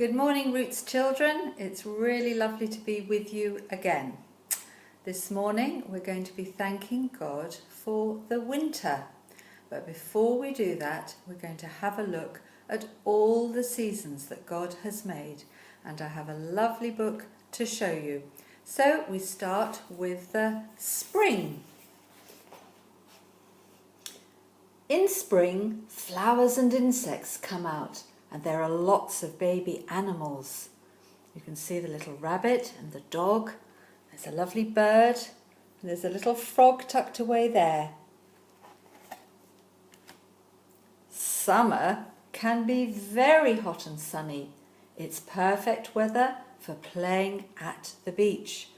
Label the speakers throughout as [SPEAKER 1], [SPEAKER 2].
[SPEAKER 1] Good morning, Roots children. It's really lovely to be with you again. This morning we're going to be thanking God for the winter. But before we do that, we're going to have a look at all the seasons that God has made. And I have a lovely book to show you. So we start with the spring. In spring, flowers and insects come out, and there are lots of baby animals. You can see the little rabbit and the dog. There's a lovely bird, and there's a little frog tucked away there. Summer can be very hot and sunny. It's perfect weather for playing at the beach.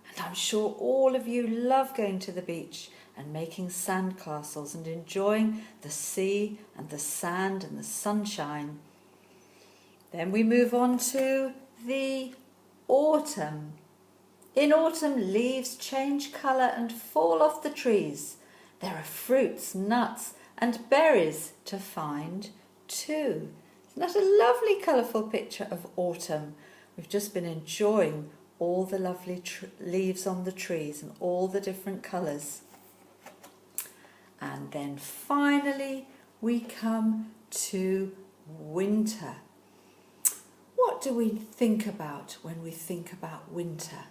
[SPEAKER 1] And I'm sure all of you love going to the beach and making sand castles and enjoying the sea and the sand and the sunshine. Then we move on to the autumn. In autumn, leaves change colour and fall off the trees. There are fruits, nuts and berries to find too. Isn't that a lovely colourful picture of autumn? We've just been enjoying all the lovely leaves on the trees and all the different colours. And then finally we come to winter. What do we think about when we think about winter?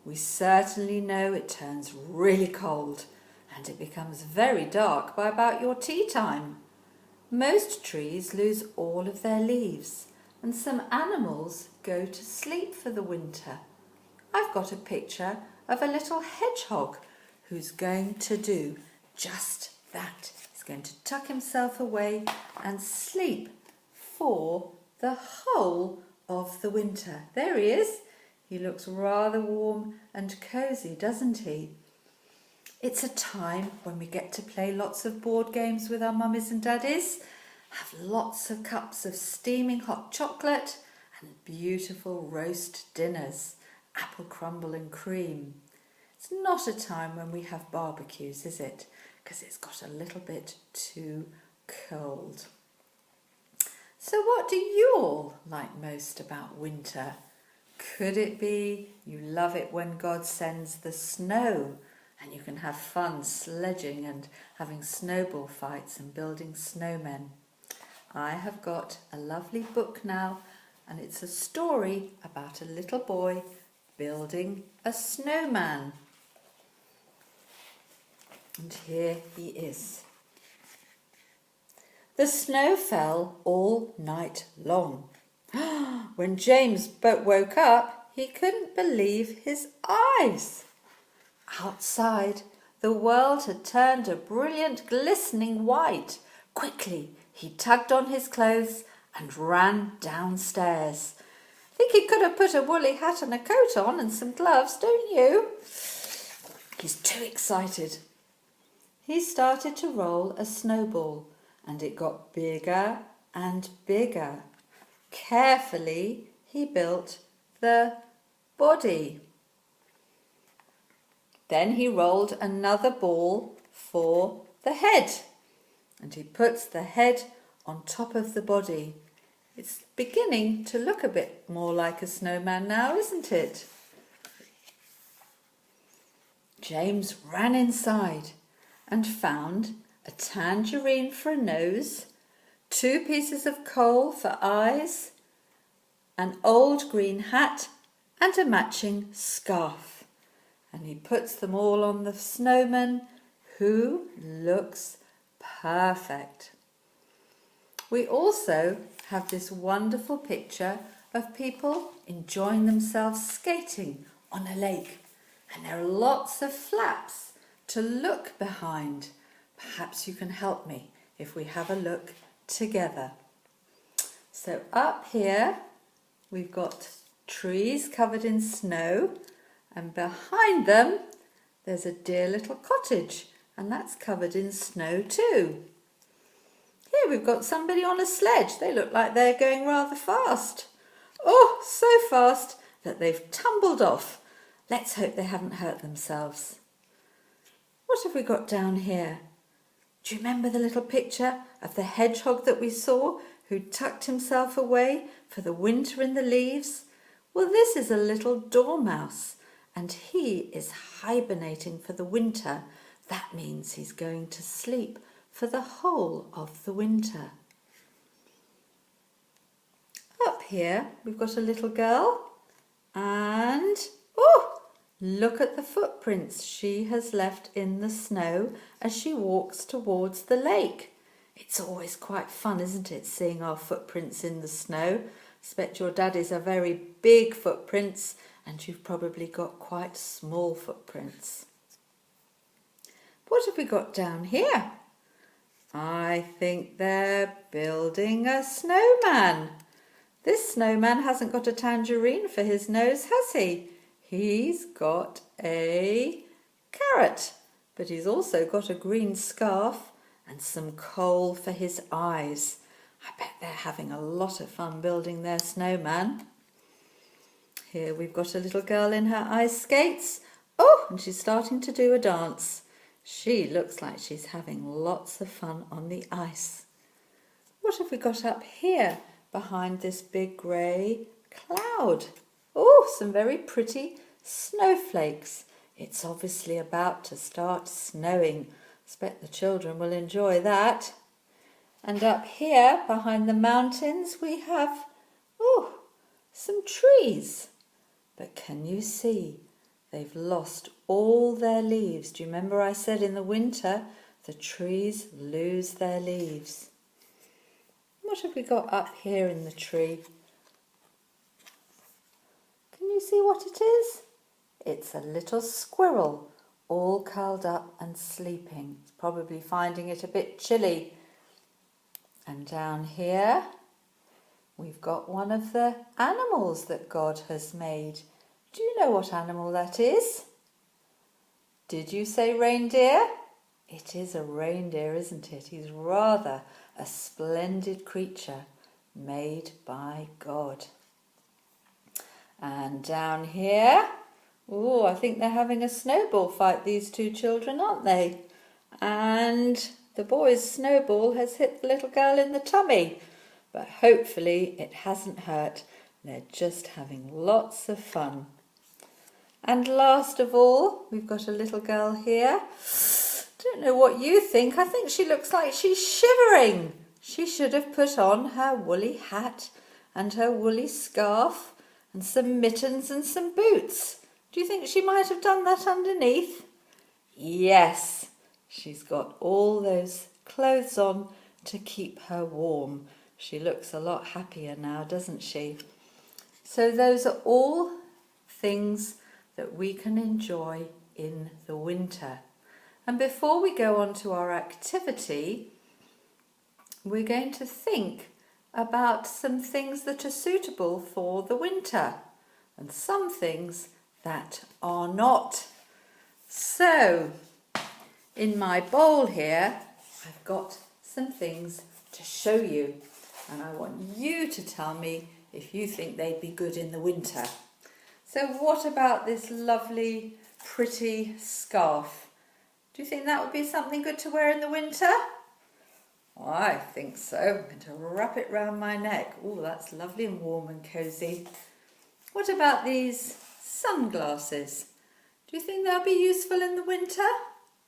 [SPEAKER 1] We certainly know it turns really cold and it becomes very dark by about your tea time. Most trees lose all of their leaves and some animals go to sleep for the winter. I've got a picture of a little hedgehog who's going to do just that. He's going to tuck himself away and sleep for the whole of the winter. There he is. He looks rather warm and cosy, doesn't he? It's a time when we get to play lots of board games with our mummies and daddies, have lots of cups of steaming hot chocolate and beautiful roast dinners, apple crumble and cream. It's not a time when we have barbecues, is it? Because it's got a little bit too cold. So what do you all like most about winter? Could it be you love it when God sends the snow and you can have fun sledging and having snowball fights and building snowmen? I have got a lovely book now, and it's a story about a little boy building a snowman. And here he is. The snow fell all night long. When James woke up, he couldn't believe his eyes. Outside, the world had turned a brilliant, glistening white. Quickly, he tugged on his clothes and ran downstairs. Think he could have put a woolly hat and a coat on and some gloves, don't you? He's too excited. He started to roll a snowball, and it got bigger and bigger. Carefully, he built the body. Then he rolled another ball for the head, and he puts the head on top of the body. It's beginning to look a bit more like a snowman now, isn't it? James ran inside and found a tangerine for a nose, 2 pieces of coal for eyes, an old green hat and a matching scarf. And he puts them all on the snowman, who looks perfect. We also have this wonderful picture of people enjoying themselves skating on a lake. And there are lots of flaps to look behind. Perhaps you can help me if we have a look together. So up here we've got trees covered in snow, and behind them there's a dear little cottage, and that's covered in snow too. Here we've got somebody on a sledge. They look like they're going rather fast. Oh, so fast that they've tumbled off. Let's hope they haven't hurt themselves. What have we got down here? Do you remember the little picture of the hedgehog that we saw, who tucked himself away for the winter in the leaves? Well, this is a little dormouse, and he is hibernating for the winter. That means he's going to sleep for the whole of the winter. Up here, we've got a little girl, and look at the footprints she has left in the snow as she walks towards the lake. It's always quite fun, isn't it, seeing our footprints in the snow? I expect your daddies are very big footprints and you've probably got quite small footprints. What have we got down here? I think they're building a snowman. This snowman hasn't got a tangerine for his nose, has he? He's got a carrot, but he's also got a green scarf and some coal for his eyes. I bet they're having a lot of fun building their snowman. Here we've got a little girl in her ice skates. Oh, and she's starting to do a dance. She looks like she's having lots of fun on the ice. What have we got up here behind this big grey cloud? Oh, some very pretty snowflakes. It's obviously about to start snowing. I expect the children will enjoy that. And up here behind the mountains we have, some trees. But can you see? They've lost all their leaves. Do you remember I said in the winter the trees lose their leaves? What have we got up here in the tree? Can you see what it is? It's a little squirrel, all curled up and sleeping. It's probably finding it a bit chilly. And down here, we've got one of the animals that God has made. Do you know what animal that is? Did you say reindeer? It is a reindeer, isn't it? He's rather a splendid creature made by God. And down here, I think they're having a snowball fight, these two children, aren't they? And the boy's snowball has hit the little girl in the tummy, but hopefully it hasn't hurt. They're just having lots of fun. And last of all, we've got a little girl here. Don't know what you think. I think she looks like she's shivering. She should have put on her woolly hat and her woolly scarf and some mittens and some boots. Do you think she might have done that underneath? Yes, she's got all those clothes on to keep her warm. She looks a lot happier now, doesn't she? So those are all things that we can enjoy in the winter. And before we go on to our activity, we're going to think about some things that are suitable for the winter and some things that are not. So, in my bowl here, I've got some things to show you, and I want you to tell me if you think they'd be good in the winter. So what about this lovely, pretty scarf? Do you think that would be something good to wear in the winter? I think so. I'm going to wrap it round my neck. Oh, that's lovely and warm and cosy. What about these sunglasses? Do you think they'll be useful in the winter?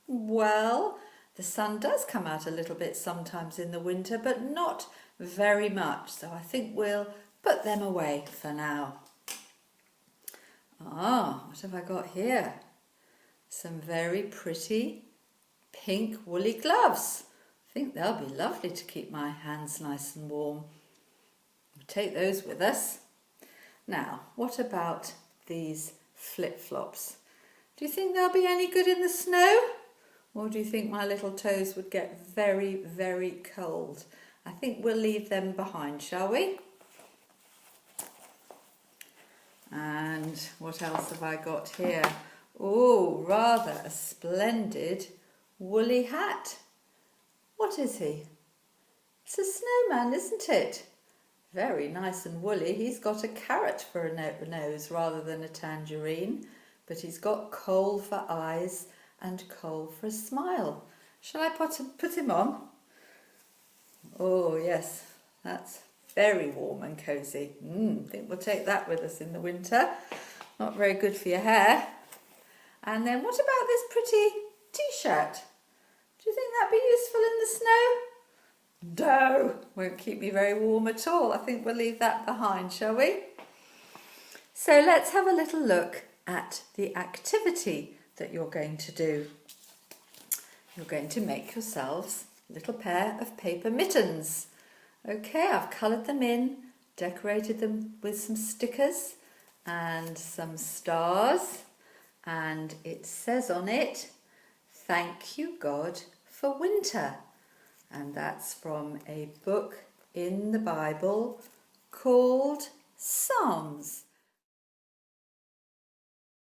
[SPEAKER 1] Well, the sun does come out a little bit sometimes in the winter, but not very much. So I think we'll put them away for now. What have I got here? Some very pretty pink woolly gloves. I think they'll be lovely to keep my hands nice and warm. We'll take those with us. Now, what about these flip-flops? Do you think they'll be any good in the snow? Or do you think my little toes would get very, very cold? I think we'll leave them behind, shall we? And what else have I got here? Oh, rather a splendid woolly hat. What is he? It's a snowman, isn't it? Very nice and woolly. He's got a carrot for a nose rather than a tangerine, but he's got coal for eyes and coal for a smile. Shall I put him on? Oh, yes. That's very warm and cosy. I think we'll take that with us in the winter. Not very good for your hair. And then what about this pretty t-shirt? Do you think that'd be useful in the snow? No, won't keep me very warm at all. I think we'll leave that behind, shall we? So let's have a little look at the activity that you're going to do. You're going to make yourselves a little pair of paper mittens. Okay, I've coloured them in, decorated them with some stickers and some stars, and it says on it, "Thank you, God, for winter." And that's from a book in the Bible called Psalms.